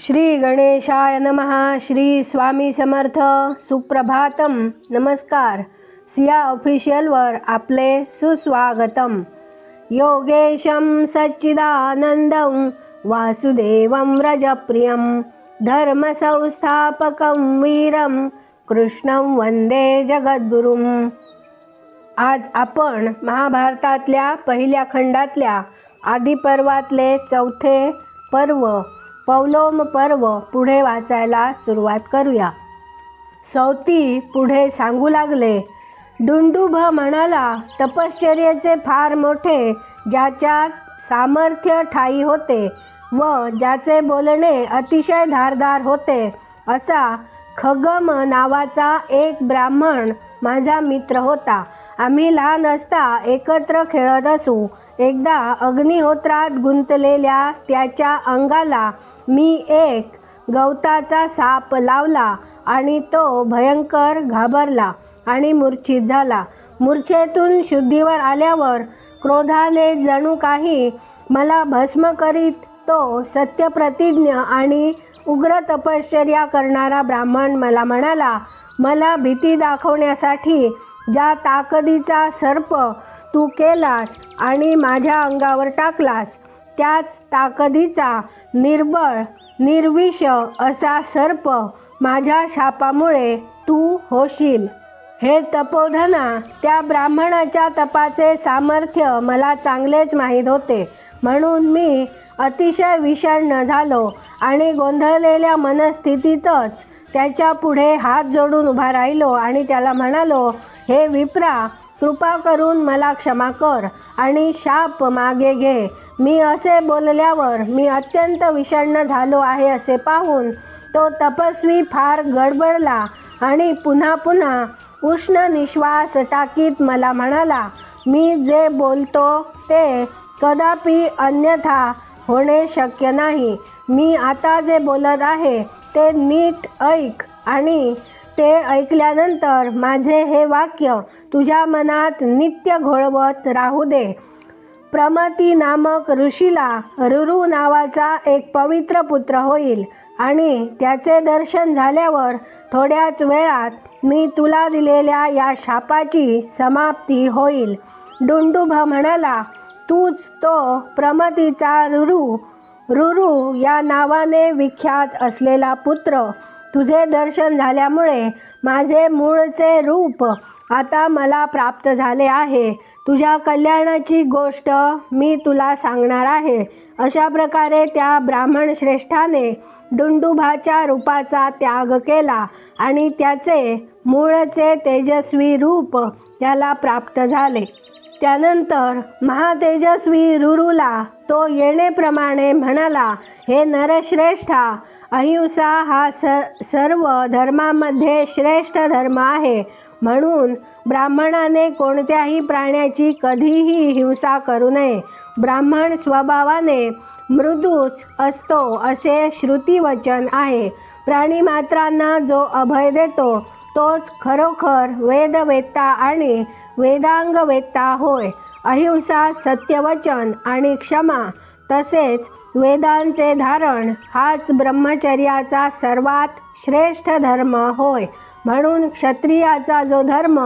श्री गणेशाय नमः. श्री स्वामी समर्थ. सुप्रभातम. नमस्कार. सिया ऑफिशियलवर आपले सुस्वागतम. योगेशं सच्चिदानंदं वासुदेवं व्रजप्रियं धर्मसंस्थापकं वीरं कृष्णं वंदे जगद्गुरुं. आज आपण महाभारतातल्या पहिल्या खंडातल्या आदिपर्वातले चौथे पर्व पौलोम पर्व पुढे वाचायला सुरुवात करूया. सौती पुढे सांगू लागले. डुंडुभ म्हणाला, तपश्चर्येचे फार मोठे ज्याच्यात सामर्थ्य ठाई होते व ज्याचे बोलणे अतिशय धारदार होते असा खगम नावाचा एक ब्राह्मण माझा मित्र होता. आम्ही लहान असता एकत्र खेळत असू. एकदा अग्निहोत्रात गुंतलेल्या त्याच्या अंगाला मी एक गवताचा साप लावला आणि तो भयंकर घाबरला आणि मूर्छित झाला. मूर्छेतून शुद्धीवर आल्यावर क्रोधाने जणू काही मला भस्म करीत तो सत्यप्रतिज्ञ आणि उग्र तपश्चर्या करणारा ब्राह्मण मला म्हणाला, मला भीती दाखवण्यासाठी ज्या ताकदीचा सर्प तू केलास आणि माझ्या अंगावर टाकलास त्याच ताकदीचा निर्बळ निर्विष असा सर्प माझ्या शापामुळे तू होशील. हे तपोधना, त्या ब्राह्मणाच्या तपाचे सामर्थ्य मला चांगलेच माहीत होते. म्हणून मी अतिशय विषण्ण झालो आणि गोंधळलेल्या मनस्थितीतच त्याच्या पुढे हात जोडून उभा राहिलो आणि त्याला म्हणालो, हे विप्रा, कृपा करून मला क्षमा कर आणि शाप मागे घे. मी असे बोलल्यावर मी अत्यंत विषण्ण झालो आहे असे पाहून तो तपस्वी फार गडबडला आणि पुन्हा पुन्हा उष्ण निश्वास टाकीत मला म्हणाला, मी जे बोलतो ते कदापि अन्यथा होणे शक्य नाही. मी आता जे बोलत आहे ते नीट ऐक आणि ते ऐकल्यानंतर माझे हे वाक्य तुझ्या मनात नित्य घोळवत राहू दे. प्रमती नामक ऋषीला रुरु नावाचा एक पवित्र पुत्र होईल आणि त्याचे दर्शन झाल्यावर थोड्याच वेळात मी तुला दिलेल्या या शापाची समाप्ती होईल. डुंडुभ म्हणाला, तूच तो प्रमतीचा रुरु या नावाने विख्यात असलेला पुत्र. तुझे दर्शन झाल्यामुळे माझे मूळचे रूप आता मला प्राप्त झाले आहे. तुझ्या कल्याणाची गोष्ट मी तुला सांगणार आहे. अशा प्रकारे त्या ब्राह्मण श्रेष्ठाने डुंडुभाच्या रूपाचा त्याग केला आणि त्याचे मूळचे तेजस्वी रूप त्याला प्राप्त झाले. त्यानंतर महातेजस्वी रुरुला तो येणेप्रमाणे म्हणाला, हे नरश्रेष्ठा, अहिंसा हा सर्व धर्मामध्ये श्रेष्ठ धर्म आहे. म्हणून ब्राह्मणाने कोणत्याही प्राण्याची कधीही हिंसा करू नये. ब्राह्मण स्वभावाने मृदूच असतो असे श्रुतिवचन आहे. प्राणीमात्रांना जो अभय देतो तोच खरोखर वेदवेत्ता आणि वेदांगवेत्ता होय. अहिंसा, सत्यवचन आणि क्षमा तसेच वेदांचे धारण हाच ब्रह्मचर्याचा सर्वात श्रेष्ठ धर्म होय. म्हणून क्षत्रियाचा जो धर्म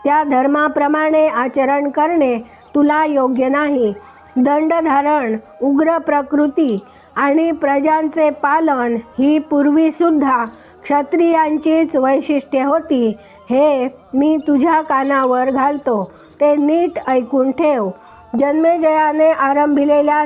त्या धर्माप्रमाणे आचरण करणे तुला योग्य नाही. दंडधारण, उग्र प्रकृती आणि प्रजांचे पालन ही पूर्वीसुद्धा क्षत्रियांचीच वैशिष्ट्ये होती. हे मी तुझ्या कानावर घालतो, ते नीट ऐकून ठेव. जन्मेजयाने आरंभिलेल्या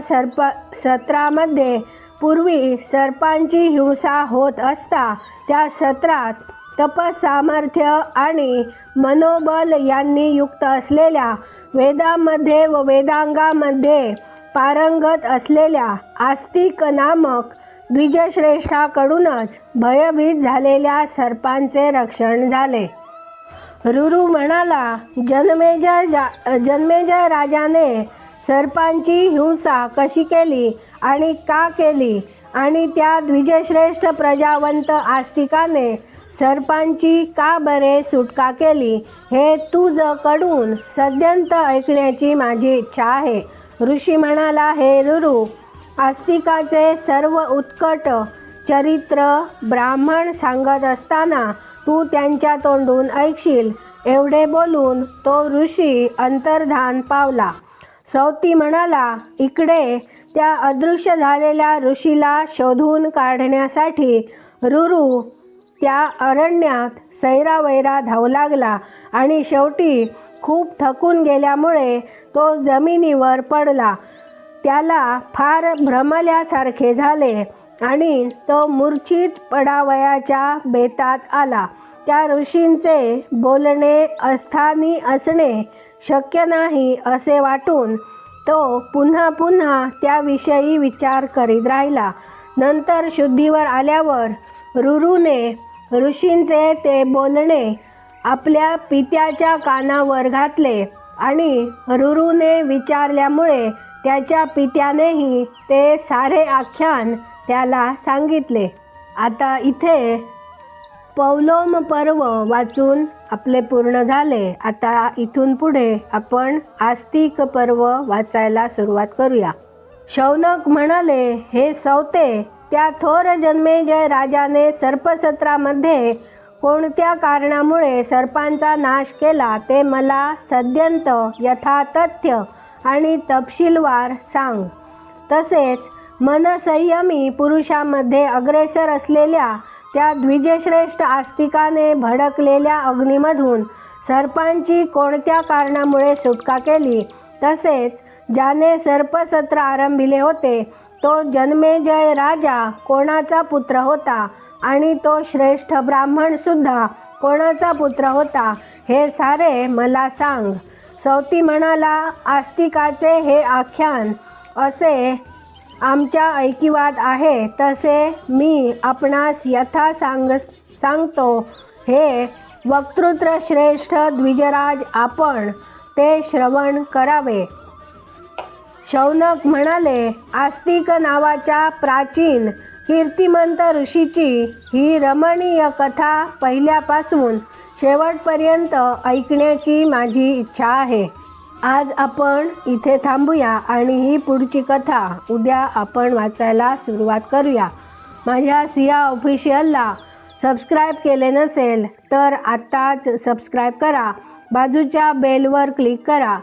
सत्रामध्ये पूर्वी सर्पांची हिंसा होत असता त्या सत्रात तपसामर्थ्य आणि मनोबल यांनी युक्त असलेल्या वेदामध्ये व वेदांगामध्ये पारंगत असलेल्या आस्तिक नामक द्विजश्रेष्ठाकडूनच भयभीत झालेल्या सर्पांचे रक्षण झाले. रुरु म्हणाला, जन्मेजय राजाने सर्पांची हिंसा कशी केली आणि का केली आणि त्या द्विजश्रेष्ठ प्रजावंत आस्तिकाने सर्पांची का बरे सुटका केली हे तुझकडून सद्यंत ऐकण्याची माझी इच्छा आहे. ऋषी म्हणाला, हे रुरु, आस्तिकाचे सर्व उत्कट चरित्र ब्राह्मण सांगत असताना तू त्यांच्या तोंडून ऐकशील. एवढे बोलून तो ऋषी अंतर्धान पावला. सौती म्हणाला, इकडे त्या अदृश्य झालेल्या ऋषीला शोधून काढण्यासाठी रुरू त्या अरण्यात सैरावैरा धावू लागला आणि शेवटी खूप थकून गेल्यामुळे तो जमिनीवर पडला. त्याला फार भ्रमल्यासारखे झाले आणि तो मूर्छित पडावयाच्या बेतात आला. त्या ऋषींचे बोलणे अस्थानी असणे शक्य नाही असे वाटून तो पुन्हा पुन्हा त्याविषयी विचार करीत राहिला. नंतर शुद्धीवर आल्यावर रुरूने ऋषींचे ते बोलणे आपल्या पित्याच्या कानावर घातले आणि रुरूने विचारल्यामुळे त्याच्या पित्यानेही ते सारे आख्यान त्याला सांगितले. आता इथे पौलोम पर्व वाचून आपले पूर्ण झाले. आता इथून पुढे आपण आस्तिक पर्व वाचायला सुरुवात करूया. शौनक म्हणाले, हे सौते, त्या थोर जन्मेजय राजाने सर्पसत्रामध्ये कोणत्या कारणामुळे सर्पांचा नाश केला ते मला सद्यंत यथातथ्य आणि तपशीलवार सांग. तसेच मनसंयमी पुरुषामध्ये अग्रेसर असलेल्या त्या द्विजश्रेष्ठ आस्तिकाने भडकलेल्या अग्नीमधून सर्पांची कोणत्या कारणामुळे सुटका केली. तसेच ज्याने सर्पसत्र आरंभिले होते तो जन्मेजय राजा कोणाचा पुत्र होता आणि तो श्रेष्ठ ब्राह्मण सुद्धा कोणाचा पुत्र होता हे सारे मला सांग. सौती म्हणाला, आस्तिकाचे हे आख्यान असे आमच्या ऐकिवात आहे तसे मी आपणास यथा सांगतो. हे वक्तृत्र श्रेष्ठ द्विजराज, आपण ते श्रवण करावे. शौनक म्हणाले, आस्तिक नावाच्या प्राचीन कीर्तिमंत ऋषीची ही रमणीय कथा पहिल्यापासून शेवटपर्यंत ऐकण्याची माझी इच्छा आहे. आज आपण इथे थांबूया आणि ही पुढची कथा उद्या आपण वाचायला सुरुवात करूया. माझ्या सिया ऑफिशियलला सबस्क्राईब केले नसेल तर आत्ताच सबस्क्राईब करा. बाजूच्या बेलवर क्लिक करा.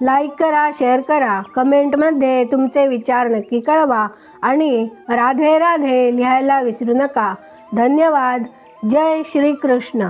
लाईक करा, शेअर करा. कमेंटमध्ये तुमचे विचार नक्की कळवा आणि राधे राधे लिहायला विसरू नका. धन्यवाद. जय श्री कृष्ण.